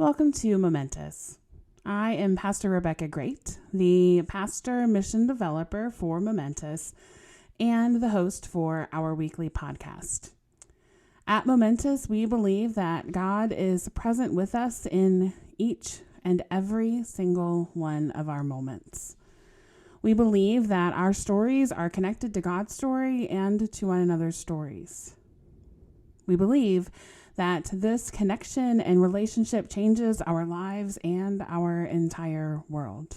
Welcome to Momentous. I am Pastor Rebecca Great, the pastor mission developer for Momentous and the host for our weekly podcast. At Momentous, we believe that God is present with us in each and every single one of our moments. We believe that our stories are connected to God's story and to one another's stories. We believe that this connection and relationship changes our lives and our entire world.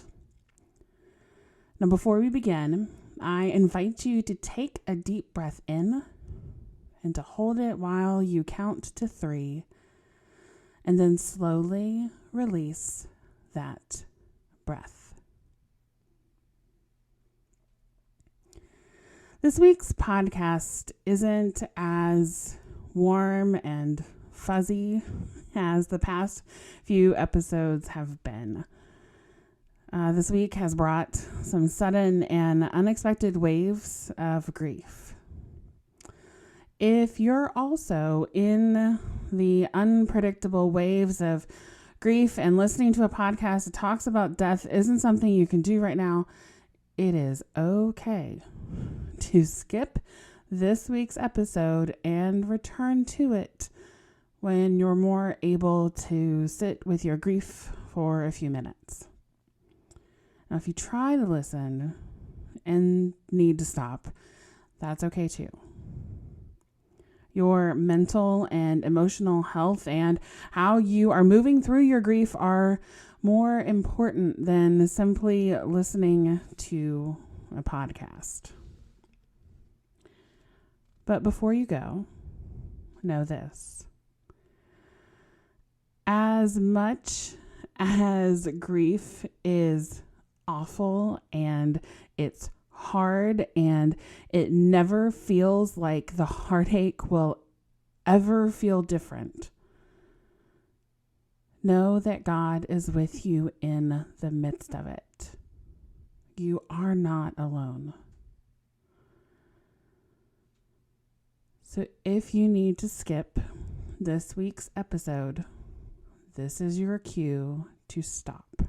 Now, before we begin, I invite you to take a deep breath in and to hold it while you count to 3, and then slowly release that breath. This week's podcast isn't as warm and fuzzy as the past few episodes have been. This week has brought some sudden and unexpected waves of grief. If you're also in the unpredictable waves of grief and listening to a podcast that talks about death isn't something you can do right now, it is okay to skip this week's episode and return to it when you're more able to sit with your grief for a few minutes. Now, if you try to listen and need to stop, that's okay too. Your mental and emotional health and how you are moving through your grief are more important than simply listening to a podcast. But before you go, know this. As much as grief is awful and it's hard and it never feels like the heartache will ever feel different, know that God is with you in the midst of it. You are not alone. So if you need to skip this week's episode, this is your cue to stop.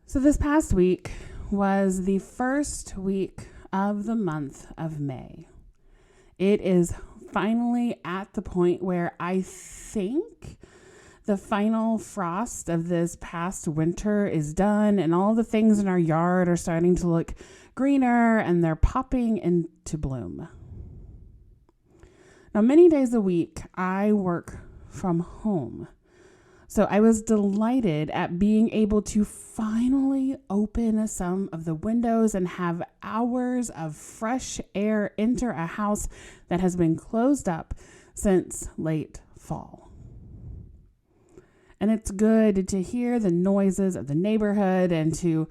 So this past week was the first week of the month of May. It is finally at the point where I think the final frost of this past winter is done and all the things in our yard are starting to look greener and they're popping into bloom. Now, many days a week, I work from home. So I was delighted at being able to finally open some of the windows and have hours of fresh air enter a house that has been closed up since late fall. And it's good to hear the noises of the neighborhood and to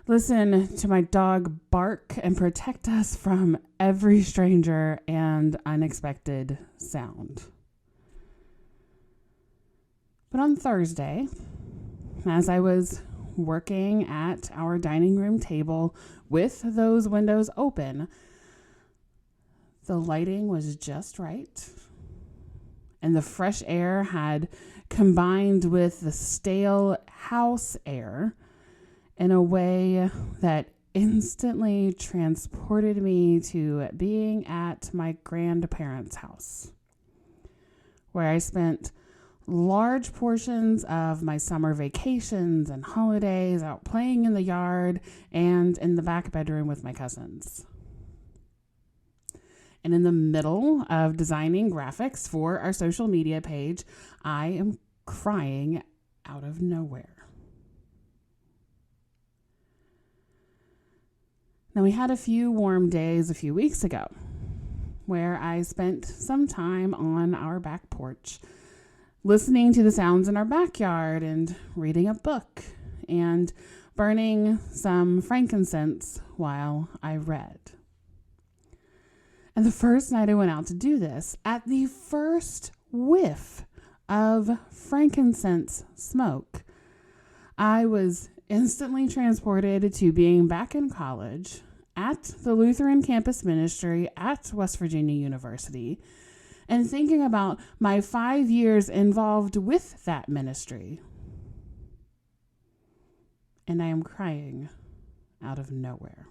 listen to my dog bark and protect us from every stranger and unexpected sound. But on Thursday, as I was working at our dining room table with those windows open, the lighting was just right, and the fresh air had combined with the stale house air in a way that instantly transported me to being at my grandparents' house, where I spent large portions of my summer vacations and holidays out playing in the yard and in the back bedroom with my cousins. And in the middle of designing graphics for our social media page, I am crying out of nowhere. Now, we had a few warm days a few weeks ago where I spent some time on our back porch listening to the sounds in our backyard and reading a book and burning some frankincense while I read. And the first night I went out to do this, at the first whiff of frankincense smoke, I was instantly transported to being back in college at the Lutheran Campus Ministry at West Virginia University and thinking about my 5 years involved with that ministry. And I am crying out of nowhere.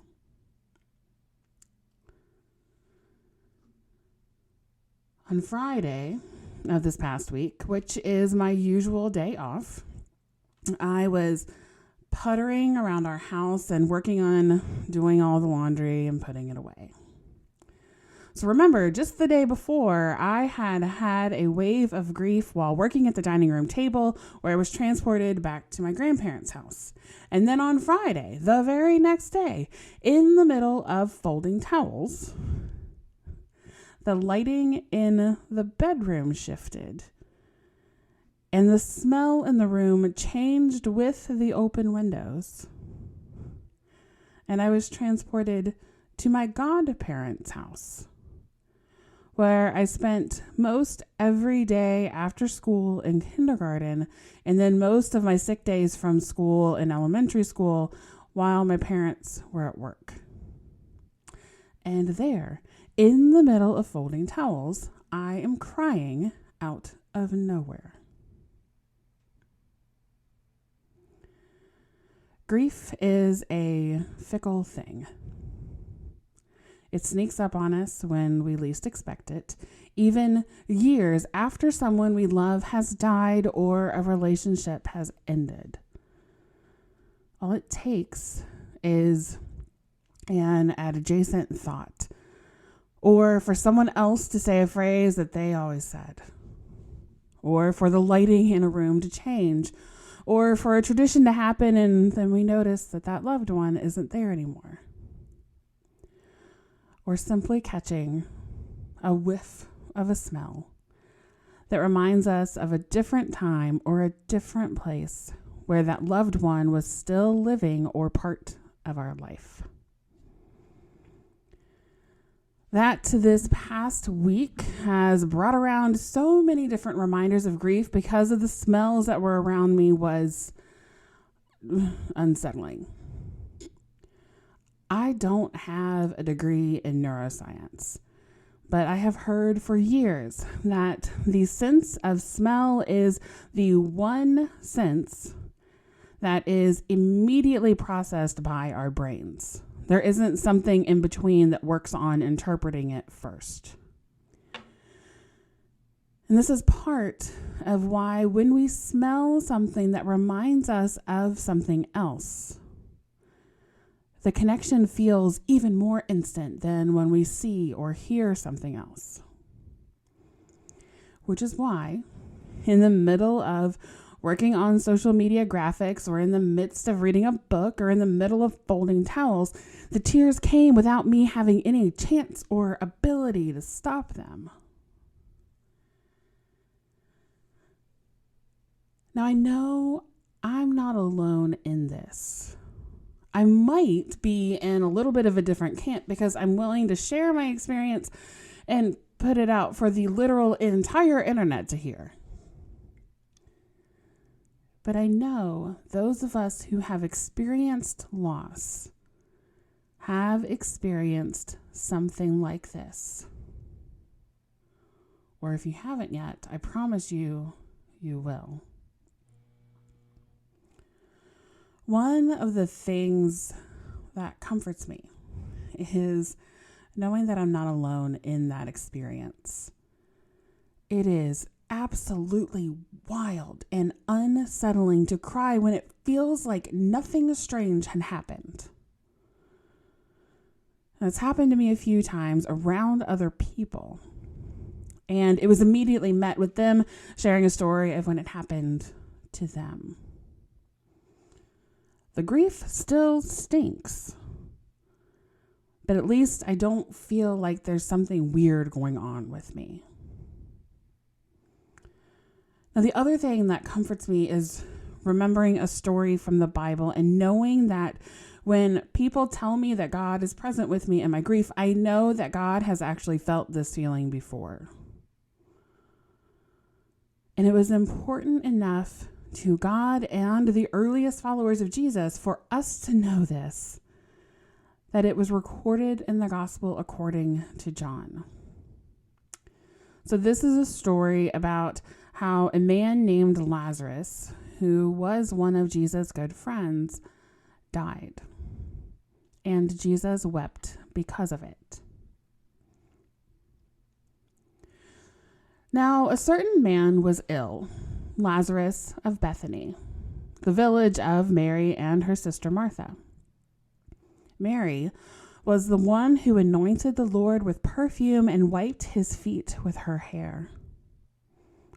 On Friday of this past week, which is my usual day off, I was puttering around our house and working on doing all the laundry and putting it away. So remember, just the day before, I had a wave of grief while working at the dining room table where I was transported back to my grandparents' house. And then on Friday, the very next day, in the middle of folding towels, the lighting in the bedroom shifted. And the smell in the room changed with the open windows. And I was transported to my godparents' house, where I spent most every day after school in kindergarten, and then most of my sick days from school in elementary school while my parents were at work. And there, in the middle of folding towels, I am crying out of nowhere. Grief is a fickle thing. It sneaks up on us when we least expect it, even years after someone we love has died or a relationship has ended. All it takes is an adjacent thought, or for someone else to say a phrase that they always said, or for the lighting in a room to change, or for a tradition to happen and then we notice that that loved one isn't there anymore. Or simply catching a whiff of a smell that reminds us of a different time or a different place where that loved one was still living or part of our life. That this past week has brought around so many different reminders of grief because of the smells that were around me was unsettling. I don't have a degree in neuroscience, but I have heard for years that the sense of smell is the one sense that is immediately processed by our brains. There isn't something in between that works on interpreting it first. And this is part of why when we smell something that reminds us of something else, the connection feels even more instant than when we see or hear something else. Which is why, in the middle of working on social media graphics, or in the midst of reading a book, or in the middle of folding towels, the tears came without me having any chance or ability to stop them. Now I know I'm not alone in this. I might be in a little bit of a different camp because I'm willing to share my experience and put it out for the literal entire internet to hear. But I know those of us who have experienced loss have experienced something like this. Or if you haven't yet, I promise you, you will. One of the things that comforts me is knowing that I'm not alone in that experience. It is absolutely wild and unsettling to cry when it feels like nothing strange had happened. And it's happened to me a few times around other people. And it was immediately met with them sharing a story of when it happened to them. The grief still stinks. But at least I don't feel like there's something weird going on with me. Now, the other thing that comforts me is remembering a story from the Bible and knowing that when people tell me that God is present with me in my grief, I know that God has actually felt this feeling before. And it was important enough to God and the earliest followers of Jesus for us to know this, that it was recorded in the gospel according to John. So this is a story about how a man named Lazarus, who was one of Jesus' good friends, died. And Jesus wept because of it. Now, a certain man was ill, Lazarus of Bethany, the village of Mary and her sister Martha. Mary was the one who anointed the Lord with perfume and wiped his feet with her hair.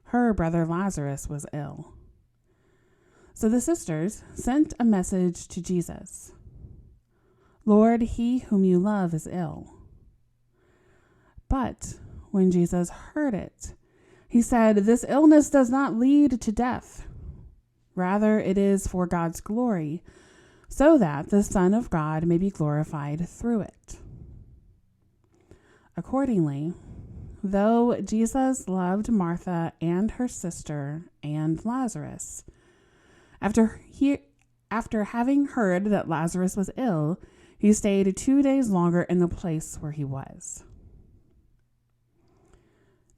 Her brother Lazarus was ill. So the sisters sent a message to Jesus. Lord, he whom you love is ill. But when Jesus heard it, he said, this illness does not lead to death. Rather, it is for God's glory, so that the Son of God may be glorified through it. Accordingly, though Jesus loved Martha and her sister and Lazarus, after having heard that Lazarus was ill, he stayed 2 days longer in the place where he was.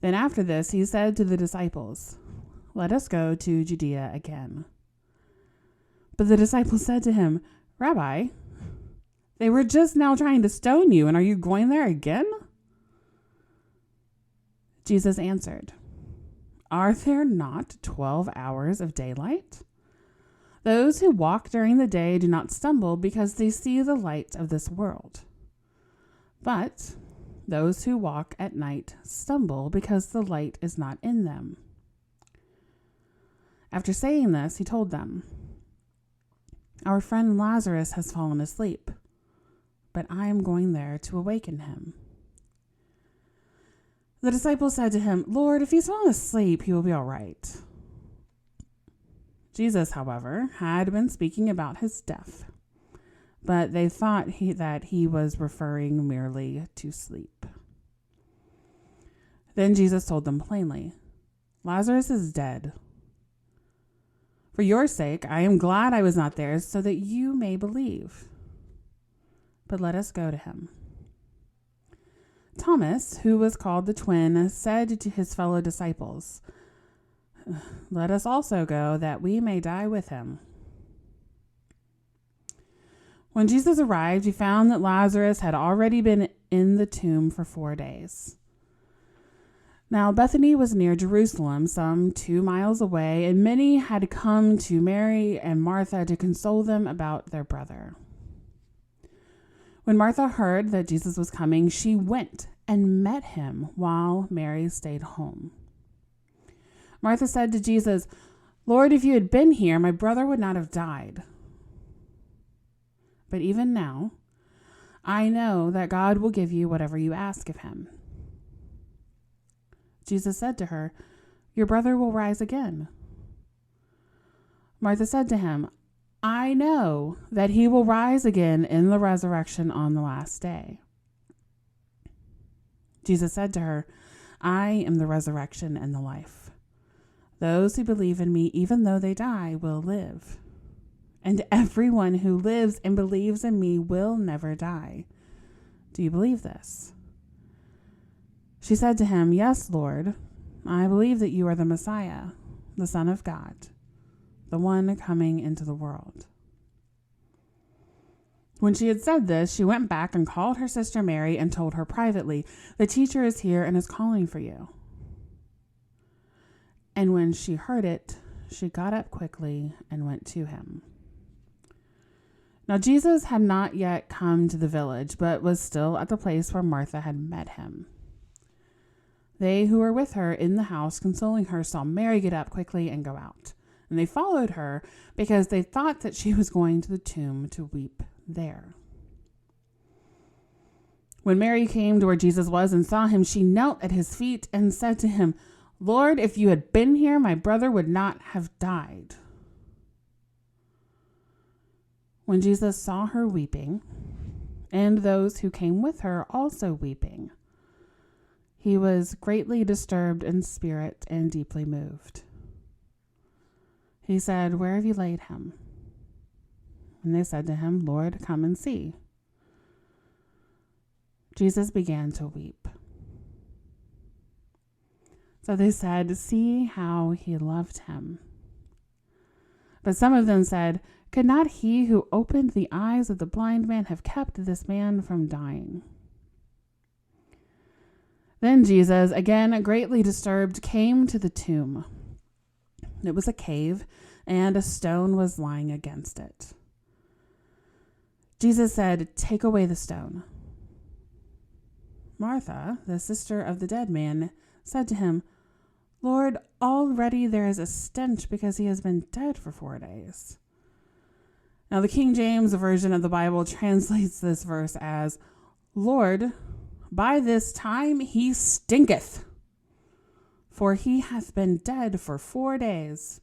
Then after this, he said to the disciples, let us go to Judea again. But the disciples said to him, Rabbi, they were just now trying to stone you, and are you going there again? Jesus answered, are there not 12 hours of daylight? Those who walk during the day do not stumble because they see the light of this world. But those who walk at night stumble because the light is not in them. After saying this, he told them, our friend Lazarus has fallen asleep, but I am going there to awaken him. The disciples said to him, Lord, if he's fallen asleep, he will be all right. Jesus, however, had been speaking about his death, but they thought that he was referring merely to sleep. Then Jesus told them plainly, Lazarus is dead. For your sake, I am glad I was not there, so that you may believe. But let us go to him. Thomas, who was called the twin, said to his fellow disciples, let us also go, that we may die with him. When Jesus arrived, he found that Lazarus had already been in the tomb for 4 days. Now Bethany was near Jerusalem, some 2 miles away, and many had come to Mary and Martha to console them about their brother. When Martha heard that Jesus was coming, she went and met him while Mary stayed home. Martha said to Jesus, Lord, if you had been here, my brother would not have died. But even now, I know that God will give you whatever you ask of him. Jesus said to her, your brother will rise again. Martha said to him, I know that he will rise again in the resurrection on the last day. Jesus said to her, I am the resurrection and the life. Those who believe in me, even though they die, will live. And everyone who lives and believes in me will never die. Do you believe this? She said to him, yes, Lord, I believe that you are the Messiah, the Son of God, the one coming into the world. When she had said this, she went back and called her sister Mary and told her privately, the teacher is here and is calling for you. And when she heard it, she got up quickly and went to him. Now Jesus had not yet come to the village, but was still at the place where Martha had met him. They who were with her in the house consoling her saw Mary get up quickly and go out. And they followed her because they thought that she was going to the tomb to weep there. When Mary came to where Jesus was and saw him, she knelt at his feet and said to him, Lord, if you had been here, my brother would not have died. When Jesus saw her weeping, and those who came with her also weeping, he was greatly disturbed in spirit and deeply moved. He said, where have you laid him? And they said to him, Lord, come and see. Jesus began to weep. So they said, "See how he loved him." But some of them said, "Could not he who opened the eyes of the blind man have kept this man from dying?" Then Jesus, again greatly disturbed, came to the tomb. It was a cave, and a stone was lying against it. Jesus said, "Take away the stone." Martha, the sister of the dead man, said to him, "Lord, already there is a stench because he has been dead for 4 days." Now, the King James Version of the Bible translates this verse as, "Lord, by this time he stinketh, for he hath been dead for 4 days."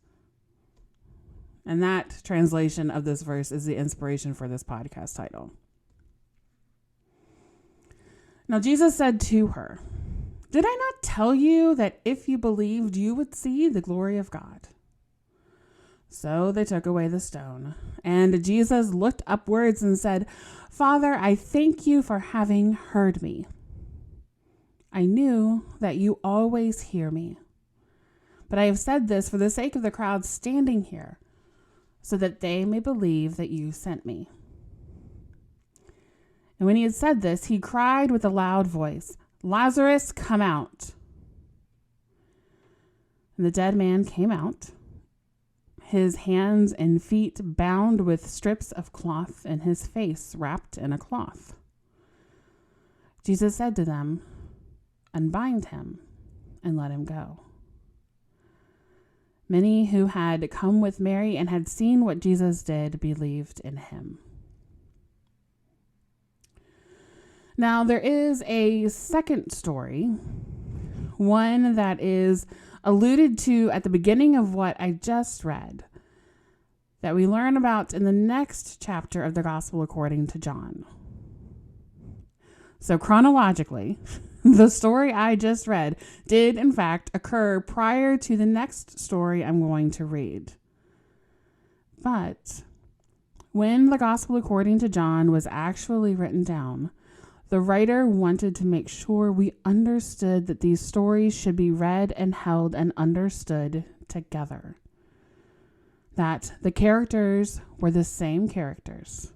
And that translation of this verse is the inspiration for this podcast title. Now, Jesus said to her, "Did I not tell you that if you believed, you would see the glory of God?" So they took away the stone, and Jesus looked upwards and said, "Father, I thank you for having heard me. I knew that you always hear me, but I have said this for the sake of the crowd standing here, so that they may believe that you sent me." And when he had said this, he cried with a loud voice, "Lazarus, come out." And the dead man came out, his hands and feet bound with strips of cloth, and his face wrapped in a cloth. Jesus said to them, "Unbind him and let him go." Many who had come with Mary and had seen what Jesus did believed in him. Now, there is a second story, one that is alluded to at the beginning of what I just read, that we learn about in the next chapter of the Gospel according to John. So chronologically, the story I just read did in fact occur prior to the next story I'm going to read. But when the Gospel according to John was actually written down, the writer wanted to make sure we understood that these stories should be read and held and understood together. That the characters were the same characters.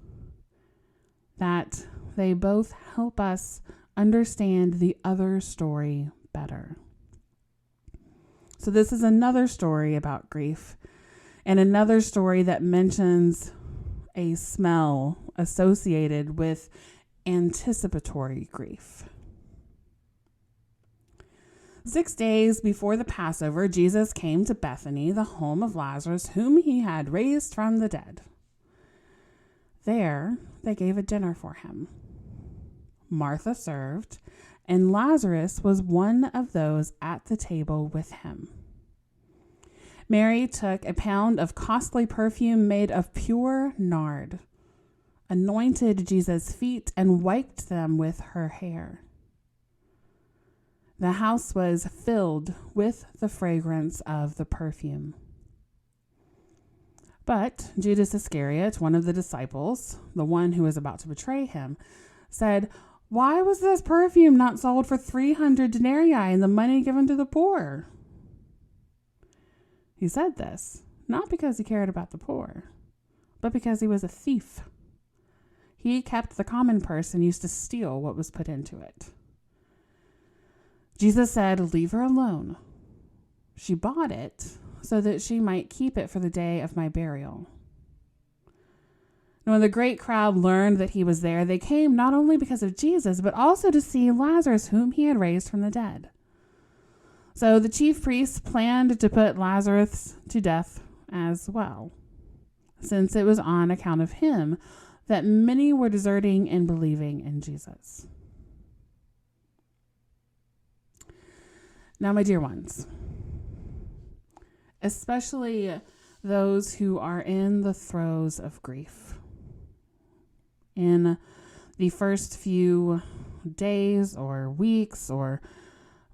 That they both help us understand the other story better. So this is another story about grief, and another story that mentions a smell associated with anticipatory grief. 6 days before the Passover, Jesus came to Bethany, the home of Lazarus, whom he had raised from the dead. There, they gave a dinner for him. Martha served, and Lazarus was one of those at the table with him. Mary took a pound of costly perfume made of pure nard, anointed Jesus' feet, and wiped them with her hair. The house was filled with the fragrance of the perfume. But Judas Iscariot, one of the disciples, the one who was about to betray him, said, "Why was this perfume not sold for 300 denarii and the money given to the poor?" He said this not because he cared about the poor, but because he was a thief. He kept the common purse and used to steal what was put into it. Jesus said, "Leave her alone. She bought it so that she might keep it for the day of my burial." And when the great crowd learned that he was there, they came not only because of Jesus, but also to see Lazarus, whom he had raised from the dead. So the chief priests planned to put Lazarus to death as well, since it was on account of him that many were deserting and believing in Jesus. Now, my dear ones, especially those who are in the throes of grief, in the first few days or weeks or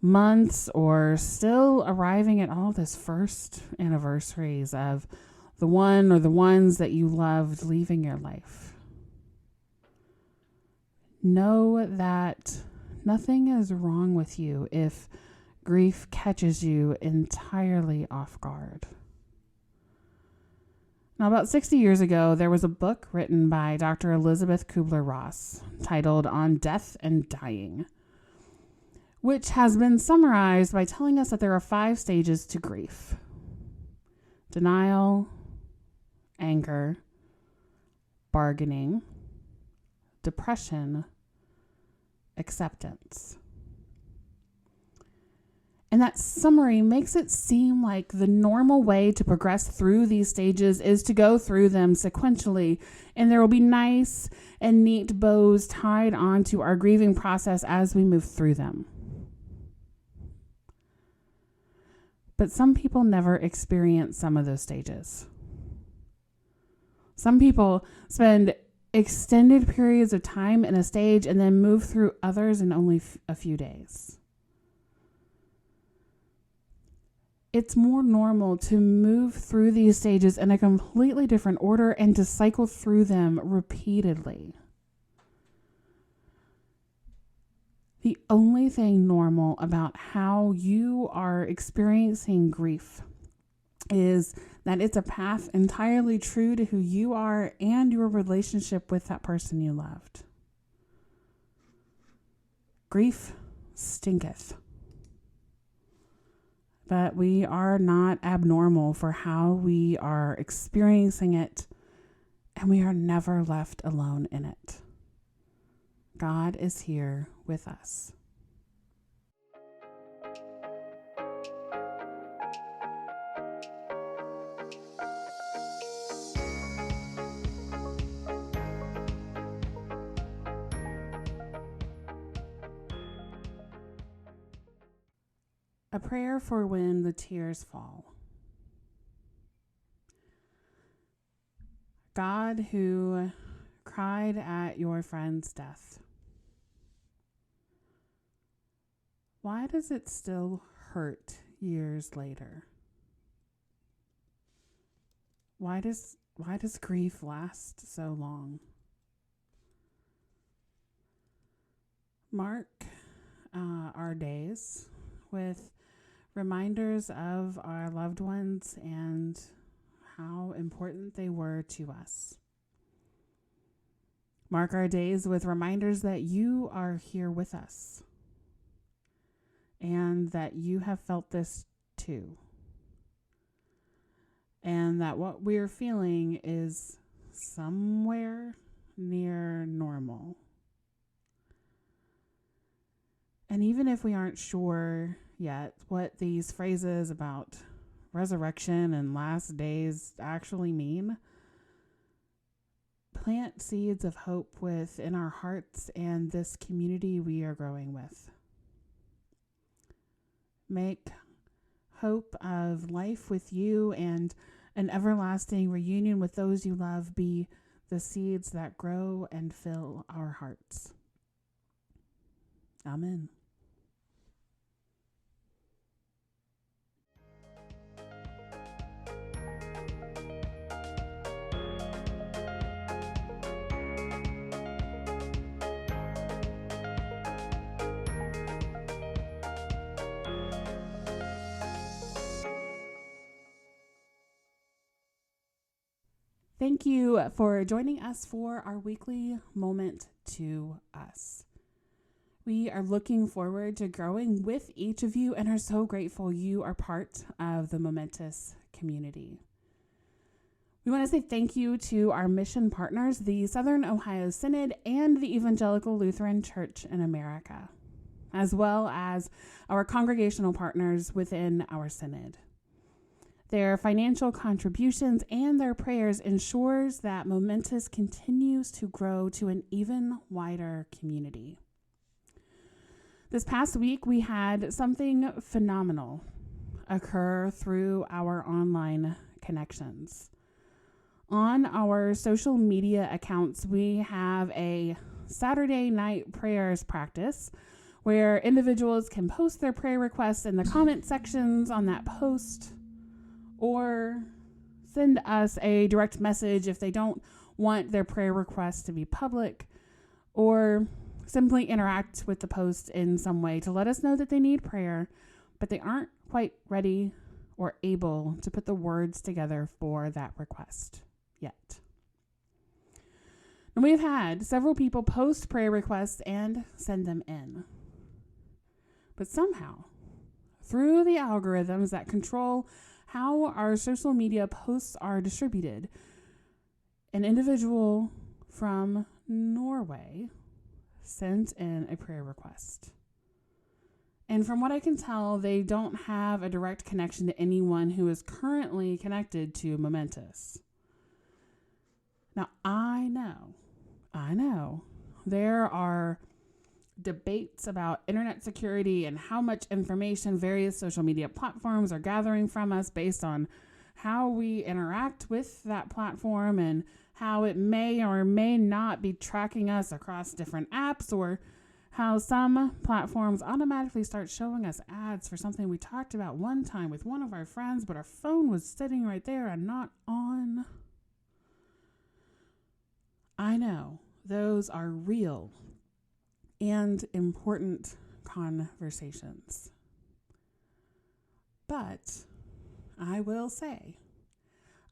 months, or still arriving at all this first anniversaries of the one or the ones that you loved leaving your life, know that nothing is wrong with you if grief catches you entirely off guard. Now, about 60 years ago, there was a book written by Dr. Elizabeth Kubler-Ross titled On Death and Dying, which has been summarized by telling us that there are 5 stages to grief: denial, anger, bargaining, depression, acceptance. And that summary makes it seem like the normal way to progress through these stages is to go through them sequentially, and there will be nice and neat bows tied onto our grieving process as we move through them. But some people never experience some of those stages. Some people spend extended periods of time in a stage and then move through others in only a few days. It's more normal to move through these stages in a completely different order and to cycle through them repeatedly. The only thing normal about how you are experiencing grief is that it's a path entirely true to who you are and your relationship with that person you loved. Grief stinketh. But we are not abnormal for how we are experiencing it, and we are never left alone in it. God is here with us. A prayer for when the tears fall. God, who cried at your friend's death, why does it still hurt years later? Why does grief last so long? Mark our days with reminders of our loved ones and how important they were to us. Mark our days with reminders that you are here with us and that you have felt this too. And that what we're feeling is somewhere near normal. And even if we aren't sure yet what these phrases about resurrection and last days actually mean, plant seeds of hope within our hearts and this community we are growing with. Make hope of life with you and an everlasting reunion with those you love be the seeds that grow and fill our hearts. Amen. Thank you for joining us for our weekly Moment to Us. We are looking forward to growing with each of you and are so grateful you are part of the Momentous community. We want to say thank you to our mission partners, the Southern Ohio Synod and the Evangelical Lutheran Church in America, as well as our congregational partners within our synod. Their financial contributions and their prayers ensures that Momentous continues to grow to an even wider community. This past week, we had something phenomenal occur through our online connections. On our social media accounts, we have a Saturday night prayers practice where individuals can post their prayer requests in the comment sections on that post, or send us a direct message if they don't want their prayer requests to be public, or simply interact with the post in some way to let us know that they need prayer, but they aren't quite ready or able to put the words together for that request yet. And we've had several people post prayer requests and send them in. But somehow, through the algorithms that control how our social media posts are distributed, an individual from Norway sent in a prayer request. And from what I can tell, they don't have a direct connection to anyone who is currently connected to Momentous. Now, I know, there are debates about internet security and how much information various social media platforms are gathering from us based on how we interact with that platform and how it may or may not be tracking us across different apps, or how some platforms automatically start showing us ads for something we talked about one time with one of our friends, but our phone was sitting right there and not on. I know those are real and important conversations. But I will say,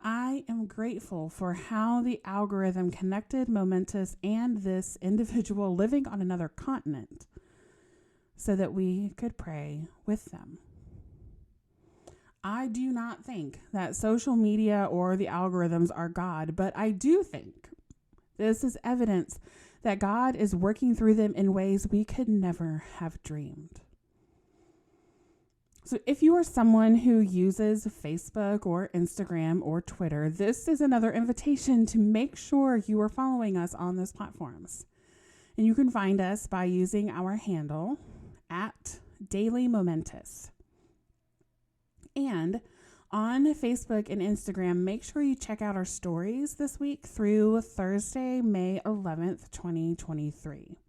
I am grateful for how the algorithm connected Momentous and this individual living on another continent so that we could pray with them. I do not think that social media or the algorithms are God, but I do think this is evidence that God is working through them in ways we could never have dreamed. So if you are someone who uses Facebook or Instagram or Twitter, this is another invitation to make sure you are following us on those platforms. And you can find us by using our handle @DailyMomentous. And on Facebook and Instagram, make sure you check out our stories this week through Thursday, May 11th, 2023.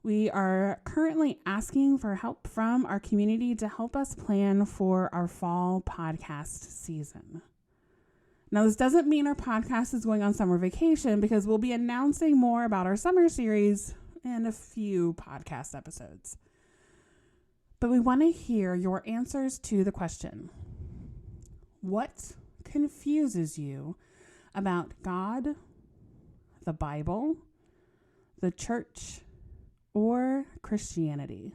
We are currently asking for help from our community to help us plan for our fall podcast season. Now, this doesn't mean our podcast is going on summer vacation, because we'll be announcing more about our summer series in a few podcast episodes. But we want to hear your answers to the question: what confuses you about God, the Bible, the church, or Christianity?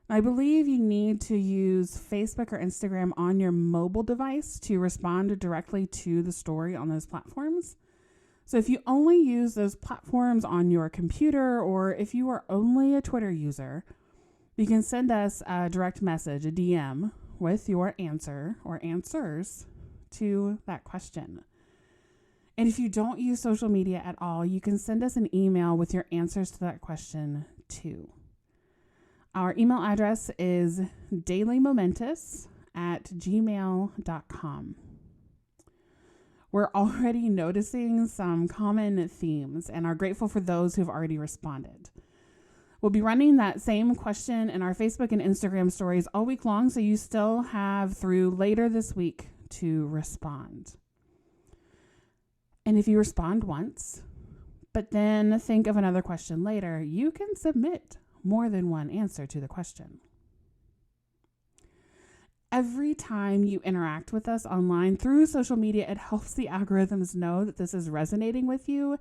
I believe you need to use Facebook or Instagram on your mobile device to respond directly to the story on those platforms. So if you only use those platforms on your computer, or if you are only a Twitter user, you can send us a direct message, a DM, with your answer or answers to that question. And if you don't use social media at all, you can send us an email with your answers to that question too. Our email address is dailymomentous@gmail.com. We're already noticing some common themes and are grateful for those who've already responded. We'll be running that same question in our Facebook and Instagram stories all week long, so you still have through later this week to respond. And if you respond once, but then think of another question later, you can submit more than one answer to the question. Every time you interact with us online through social media, it helps the algorithms know that this is resonating with you,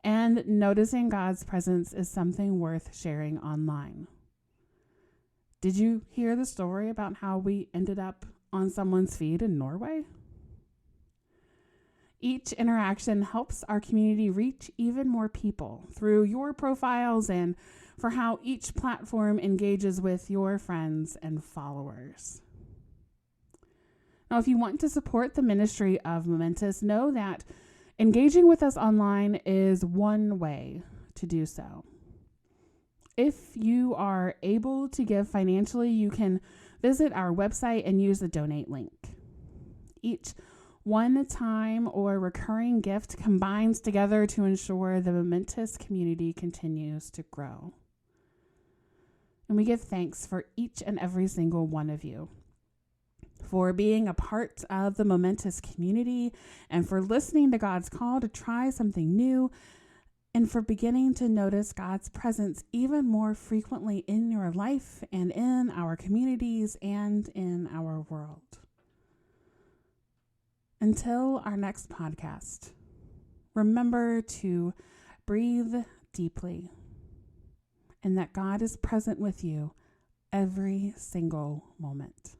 and noticing God's presence is something worth sharing online. Did you hear the story about how we ended up on someone's feed in Norway? Each interaction helps our community reach even more people through your profiles and for how each platform engages with your friends and followers. Now, if you want to support the ministry of Momentous, know that engaging with us online is one way to do so. If you are able to give financially, you can visit our website and use the donate link. Each one-time or recurring gift combines together to ensure the Momentous community continues to grow. And we give thanks for each and every single one of you for being a part of the Momentous community and for listening to God's call to try something new and for beginning to notice God's presence even more frequently in your life and in our communities and in our world. Until our next podcast, remember to breathe deeply and that God is present with you every single moment.